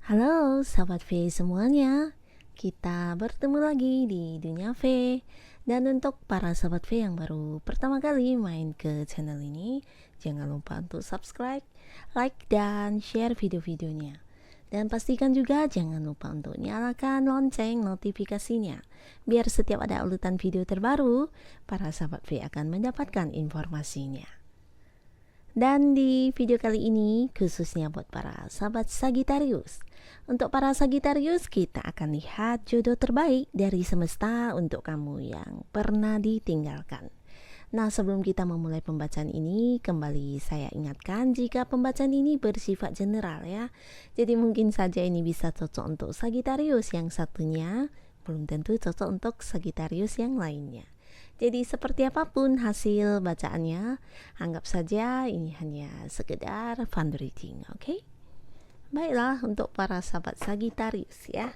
Halo sahabat V semuanya, kita bertemu lagi di Dunia V. Dan untuk para sahabat V yang baru pertama kali main ke channel ini, jangan lupa untuk subscribe, like, dan share video-videonya. Dan pastikan juga jangan lupa untuk nyalakan lonceng notifikasinya, biar setiap ada urutan video terbaru, para sahabat V akan mendapatkan informasinya. Dan di video kali ini khususnya buat para sahabat Sagittarius. Untuk para Sagittarius, kita akan lihat jodoh terbaik dari semesta untuk kamu yang pernah ditinggalkan. Nah, sebelum kita memulai pembacaan ini, kembali saya ingatkan jika pembacaan ini bersifat general ya. Jadi mungkin saja ini bisa cocok untuk Sagittarius yang satunya, belum tentu cocok untuk Sagittarius yang lainnya. Jadi seperti apapun hasil bacaannya, anggap saja ini hanya sekedar fun reading, oke? Baiklah, untuk para sahabat Sagittarius ya,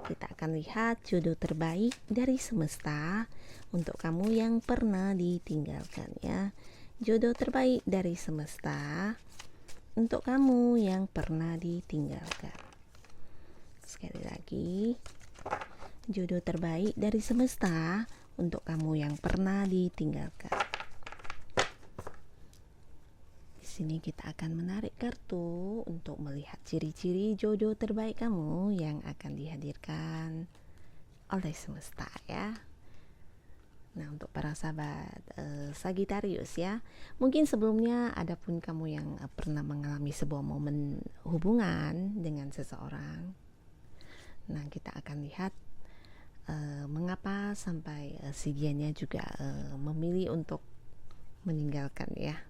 kita akan lihat jodoh terbaik dari semesta untuk kamu yang pernah ditinggalkan ya. Jodoh terbaik dari semesta untuk kamu yang pernah ditinggalkan. Sekali lagi, jodoh terbaik dari semesta untuk kamu yang pernah ditinggalkan. Di sini kita akan menarik kartu untuk melihat ciri-ciri jodoh terbaik kamu yang akan dihadirkan oleh semesta ya. Nah, untuk para sahabat Sagittarius ya, mungkin sebelumnya ada pun kamu yang pernah mengalami sebuah momen hubungan dengan seseorang. Nah, kita akan lihat mengapa sampai si dianya juga memilih untuk meninggalkan ya.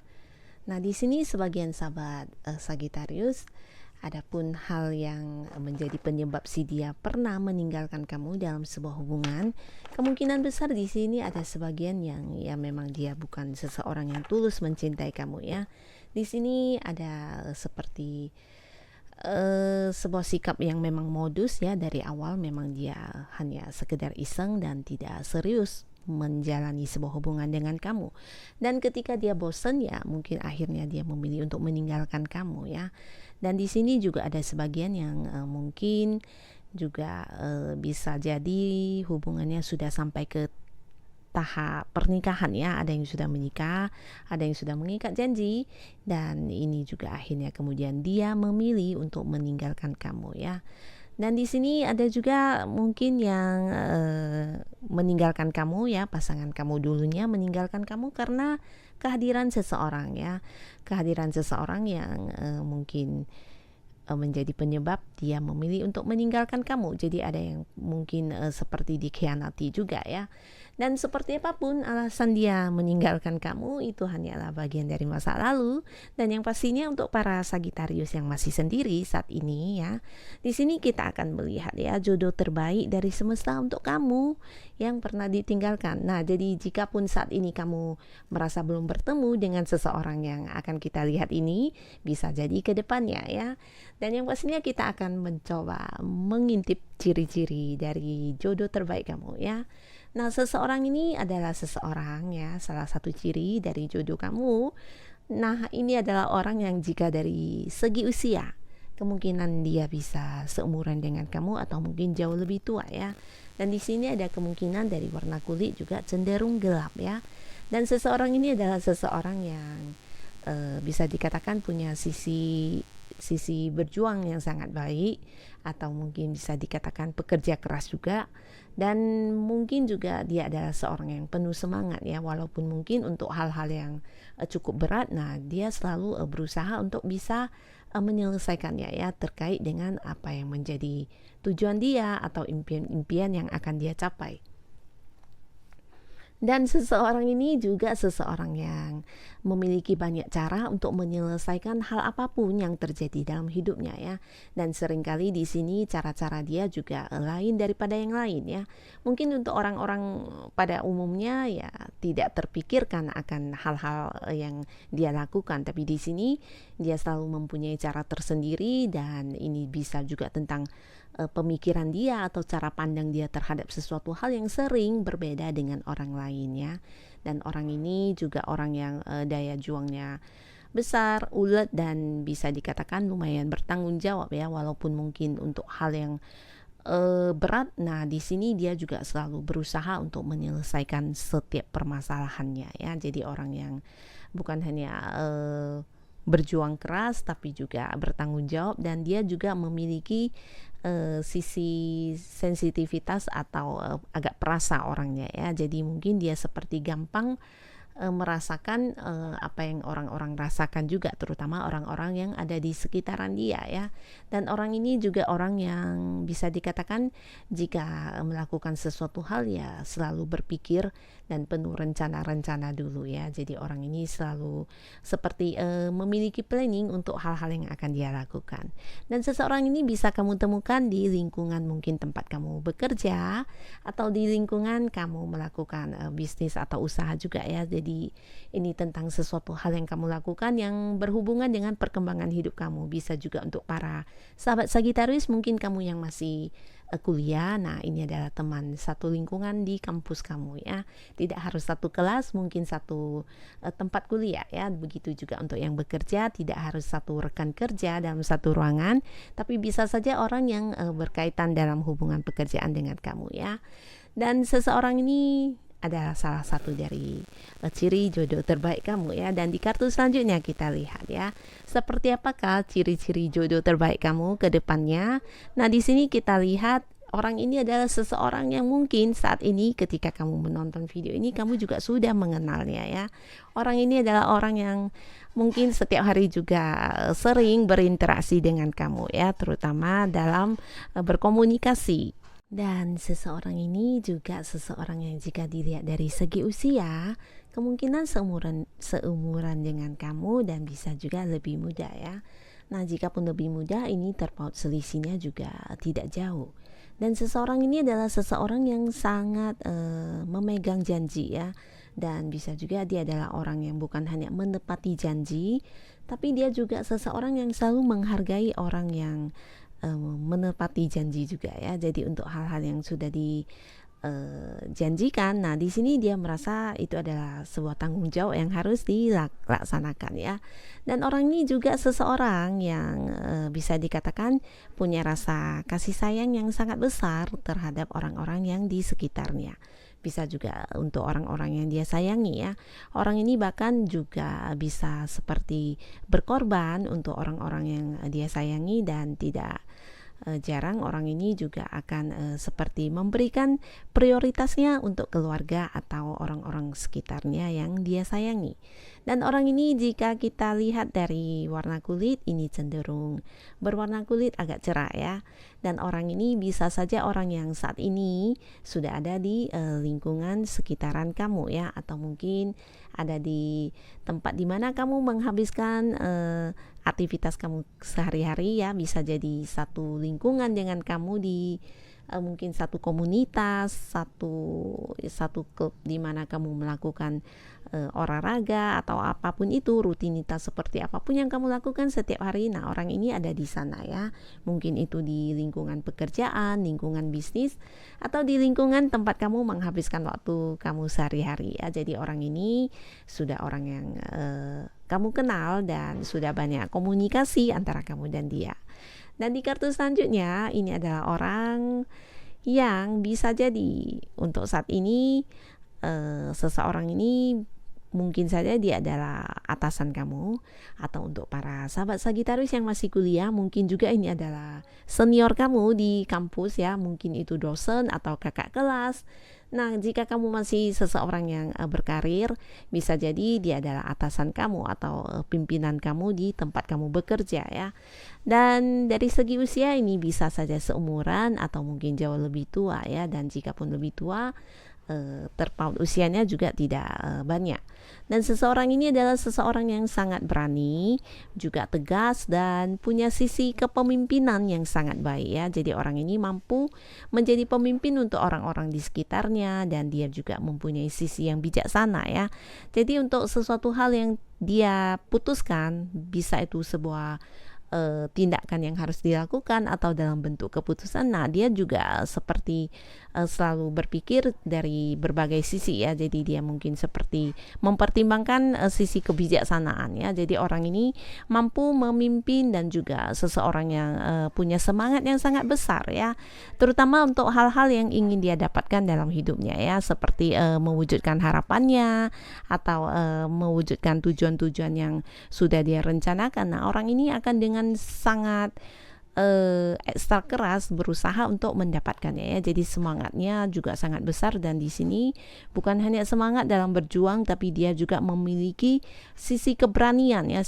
Nah, di sini sebagian sahabat Sagittarius, adapun hal yang menjadi penyebab si dia pernah meninggalkan kamu dalam sebuah hubungan, kemungkinan besar di sini ada sebagian yang ya memang dia bukan seseorang yang tulus mencintai kamu ya. Di sini ada seperti sebuah sikap yang memang modus ya, dari awal memang dia hanya sekedar iseng dan tidak serius menjalani sebuah hubungan dengan kamu. Dan ketika dia bosan ya mungkin akhirnya dia memilih untuk meninggalkan kamu ya. Dan di sini juga ada sebagian yang mungkin juga bisa jadi hubungannya sudah sampai ke tahap pernikahan ya, ada yang sudah menikah, ada yang sudah mengikat janji, dan ini juga akhirnya kemudian dia memilih untuk meninggalkan kamu ya. Dan di sini ada juga mungkin yang meninggalkan kamu ya, pasangan kamu dulunya meninggalkan kamu karena kehadiran seseorang ya, kehadiran seseorang yang mungkin menjadi penyebab dia memilih untuk meninggalkan kamu. Jadi ada yang mungkin seperti dikhianati juga ya. Dan seperti apapun alasan dia meninggalkan kamu, itu hanyalah bagian dari masa lalu. Dan yang pastinya untuk para Sagittarius yang masih sendiri saat ini ya, di sini kita akan melihat ya jodoh terbaik dari semesta untuk kamu yang pernah ditinggalkan. Nah, jadi jikapun saat ini kamu merasa belum bertemu dengan seseorang yang akan kita lihat ini, bisa jadi ke depannya ya. Dan yang pastinya kita akan mencoba mengintip ciri-ciri dari jodoh terbaik kamu ya. Nah, seseorang ini adalah seseorang ya, salah satu ciri dari jodoh kamu. Nah, ini adalah orang yang jika dari segi usia, kemungkinan dia bisa seumuran dengan kamu atau mungkin jauh lebih tua ya. Dan di sini ada kemungkinan dari warna kulit juga cenderung gelap ya. Dan seseorang ini adalah seseorang yang bisa dikatakan punya sisi berjuang yang sangat baik, atau mungkin bisa dikatakan pekerja keras juga, dan mungkin juga dia adalah seorang yang penuh semangat ya, walaupun mungkin untuk hal-hal yang cukup berat, nah dia selalu berusaha untuk bisa menyelesaikannya ya, terkait dengan apa yang menjadi tujuan dia atau impian-impian yang akan dia capai. Dan seseorang ini juga seseorang yang memiliki banyak cara untuk menyelesaikan hal apapun yang terjadi dalam hidupnya ya. Dan seringkali di sini cara-cara dia juga lain daripada yang lain ya. Mungkin untuk orang-orang pada umumnya ya tidak terpikirkan akan hal-hal yang dia lakukan, tapi di sini dia selalu mempunyai cara tersendiri, dan ini bisa juga tentang pemikiran dia atau cara pandang dia terhadap sesuatu hal yang sering berbeda dengan orang lain ya. Dan orang ini juga orang yang daya juangnya besar, ulet, dan bisa dikatakan lumayan bertanggung jawab ya, walaupun mungkin untuk hal yang berat. Nah, di sini dia juga selalu berusaha untuk menyelesaikan setiap permasalahannya ya. Jadi orang yang bukan hanya berjuang keras tapi juga bertanggung jawab, dan dia juga memiliki sisi sensitivitas atau agak perasa orangnya ya. Jadi mungkin dia seperti gampang merasakan apa yang orang-orang rasakan juga, terutama orang-orang yang ada di sekitaran dia ya. Dan orang ini juga orang yang bisa dikatakan jika melakukan sesuatu hal ya selalu berpikir dan penuh rencana-rencana dulu ya. Jadi orang ini selalu seperti memiliki planning untuk hal-hal yang akan dia lakukan. Dan seseorang ini bisa kamu temukan di lingkungan mungkin tempat kamu bekerja, atau di lingkungan kamu melakukan bisnis atau usaha juga ya. Jadi ini tentang sesuatu hal yang kamu lakukan yang berhubungan dengan perkembangan hidup kamu. Bisa juga untuk para sahabat Sagittarius, mungkin kamu yang masih kuliah. Nah, ini adalah teman satu lingkungan di kampus kamu ya. Tidak harus satu kelas, mungkin satu tempat kuliah ya. Begitu juga untuk yang bekerja, tidak harus satu rekan kerja dalam satu ruangan, tapi bisa saja orang yang berkaitan dalam hubungan pekerjaan dengan kamu ya. Dan seseorang ini adalah salah satu dari ciri jodoh terbaik kamu ya. Dan di kartu selanjutnya kita lihat ya, seperti apakah ciri-ciri jodoh terbaik kamu ke depannya. Nah, di sini kita lihat orang ini adalah seseorang yang mungkin saat ini ketika kamu menonton video ini kamu juga sudah mengenalnya ya. Orang ini adalah orang yang mungkin setiap hari juga sering berinteraksi dengan kamu ya, terutama dalam berkomunikasi. Dan seseorang ini juga seseorang yang jika dilihat dari segi usia kemungkinan seumuran dengan kamu, dan bisa juga lebih muda ya. Nah, jika pun lebih muda, ini terpaut selisihnya juga tidak jauh. Dan seseorang ini adalah seseorang yang sangat memegang janji ya. Dan bisa juga dia adalah orang yang bukan hanya menepati janji, tapi dia juga seseorang yang selalu menghargai orang yang menepati janji juga ya. Jadi untuk hal-hal yang sudah dijanjikan, nah di sini dia merasa itu adalah sebuah tanggung jawab yang harus dilaksanakan ya. Dan orang ini juga seseorang yang bisa dikatakan punya rasa kasih sayang yang sangat besar terhadap orang-orang yang di sekitarnya. Bisa juga untuk orang-orang yang dia sayangi ya. Orang ini bahkan juga bisa seperti berkorban untuk orang-orang yang dia sayangi, dan tidak jarang orang ini juga akan seperti memberikan prioritasnya untuk keluarga atau orang-orang sekitarnya yang dia sayangi. Dan orang ini jika kita lihat dari warna kulit, ini cenderung berwarna kulit agak cerah ya. Dan orang ini bisa saja orang yang saat ini sudah ada di lingkungan sekitaran kamu ya, atau mungkin ada di tempat di mana kamu menghabiskan aktivitas kamu sehari-hari ya. Bisa jadi satu lingkungan dengan kamu di mungkin satu komunitas, satu klub di mana kamu melakukan olahraga atau apapun itu, rutinitas seperti apapun yang kamu lakukan setiap hari. Nah, orang ini ada di sana ya. Mungkin itu di lingkungan pekerjaan, lingkungan bisnis, atau di lingkungan tempat kamu menghabiskan waktu kamu sehari-hari ya. Jadi orang ini sudah orang yang kamu kenal dan sudah banyak komunikasi antara kamu dan dia. Dan di kartu selanjutnya ini adalah orang yang bisa jadi untuk saat ini seseorang ini mungkin saja dia adalah atasan kamu, atau untuk para sahabat Sagittarius yang masih kuliah, mungkin juga ini adalah senior kamu di kampus ya, mungkin itu dosen atau kakak kelas. Nah, jika kamu masih seseorang yang berkarir, bisa jadi dia adalah atasan kamu atau pimpinan kamu di tempat kamu bekerja ya. Dan dari segi usia ini bisa saja seumuran atau mungkin jauh lebih tua ya. Dan jika pun lebih tua, terpaut usianya juga tidak banyak. Dan seseorang ini adalah seseorang yang sangat berani, juga tegas, dan punya sisi kepemimpinan yang sangat baik ya. Jadi orang ini mampu menjadi pemimpin untuk orang-orang di sekitarnya, dan dia juga mempunyai sisi yang bijaksana ya. Jadi untuk sesuatu hal yang dia putuskan, bisa itu sebuah tindakan yang harus dilakukan atau dalam bentuk keputusan. Nah, dia juga seperti selalu berpikir dari berbagai sisi ya. Jadi dia mungkin seperti mempertimbangkan sisi kebijaksanaan ya. Jadi orang ini mampu memimpin dan juga seseorang yang punya semangat yang sangat besar ya. Terutama untuk hal-hal yang ingin dia dapatkan dalam hidupnya ya, seperti mewujudkan harapannya atau mewujudkan tujuan-tujuan yang sudah dia rencanakan. Nah, orang ini akan dengan sangat ekstra keras berusaha untuk mendapatkannya ya. Jadi semangatnya juga sangat besar, dan di sini bukan hanya semangat dalam berjuang, tapi dia juga memiliki sisi keberanian ya,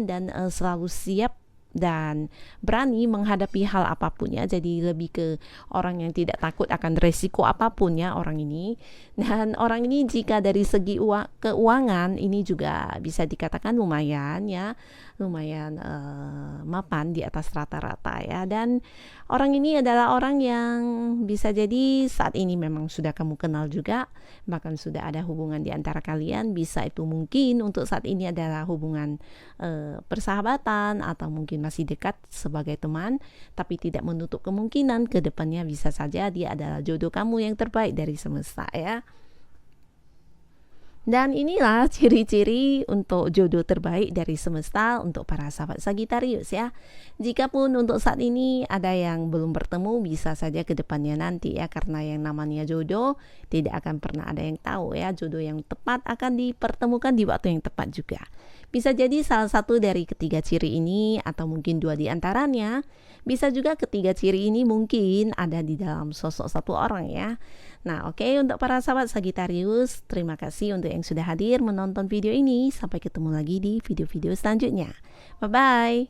dan selalu siap dan berani menghadapi hal apapun ya. Jadi lebih ke orang yang tidak takut akan resiko apapun ya orang ini. Dan orang ini jika dari segi keuangan ini juga bisa dikatakan lumayan ya, lumayan mapan di atas rata-rata ya. Dan orang ini adalah orang yang bisa jadi saat ini memang sudah kamu kenal juga, bahkan sudah ada hubungan di antara kalian. Bisa itu mungkin untuk saat ini adalah hubungan persahabatan atau mungkin masih dekat sebagai teman, tapi tidak menutup kemungkinan ke depannya bisa saja dia adalah jodoh kamu yang terbaik dari semesta ya. Dan inilah ciri-ciri untuk jodoh terbaik dari semesta untuk para sahabat Sagittarius ya. Jikapun untuk saat ini ada yang belum bertemu, bisa saja ke depannya nanti ya, karena yang namanya jodoh tidak akan pernah ada yang tahu ya. Jodoh yang tepat akan dipertemukan di waktu yang tepat juga. Bisa jadi salah satu dari ketiga ciri ini atau mungkin dua di antaranya. Bisa juga ketiga ciri ini mungkin ada di dalam sosok satu orang ya. Nah, oke, untuk para sahabat Sagittarius, terima kasih untuk yang sudah hadir menonton video ini. Sampai ketemu lagi di video-video selanjutnya. Bye-bye.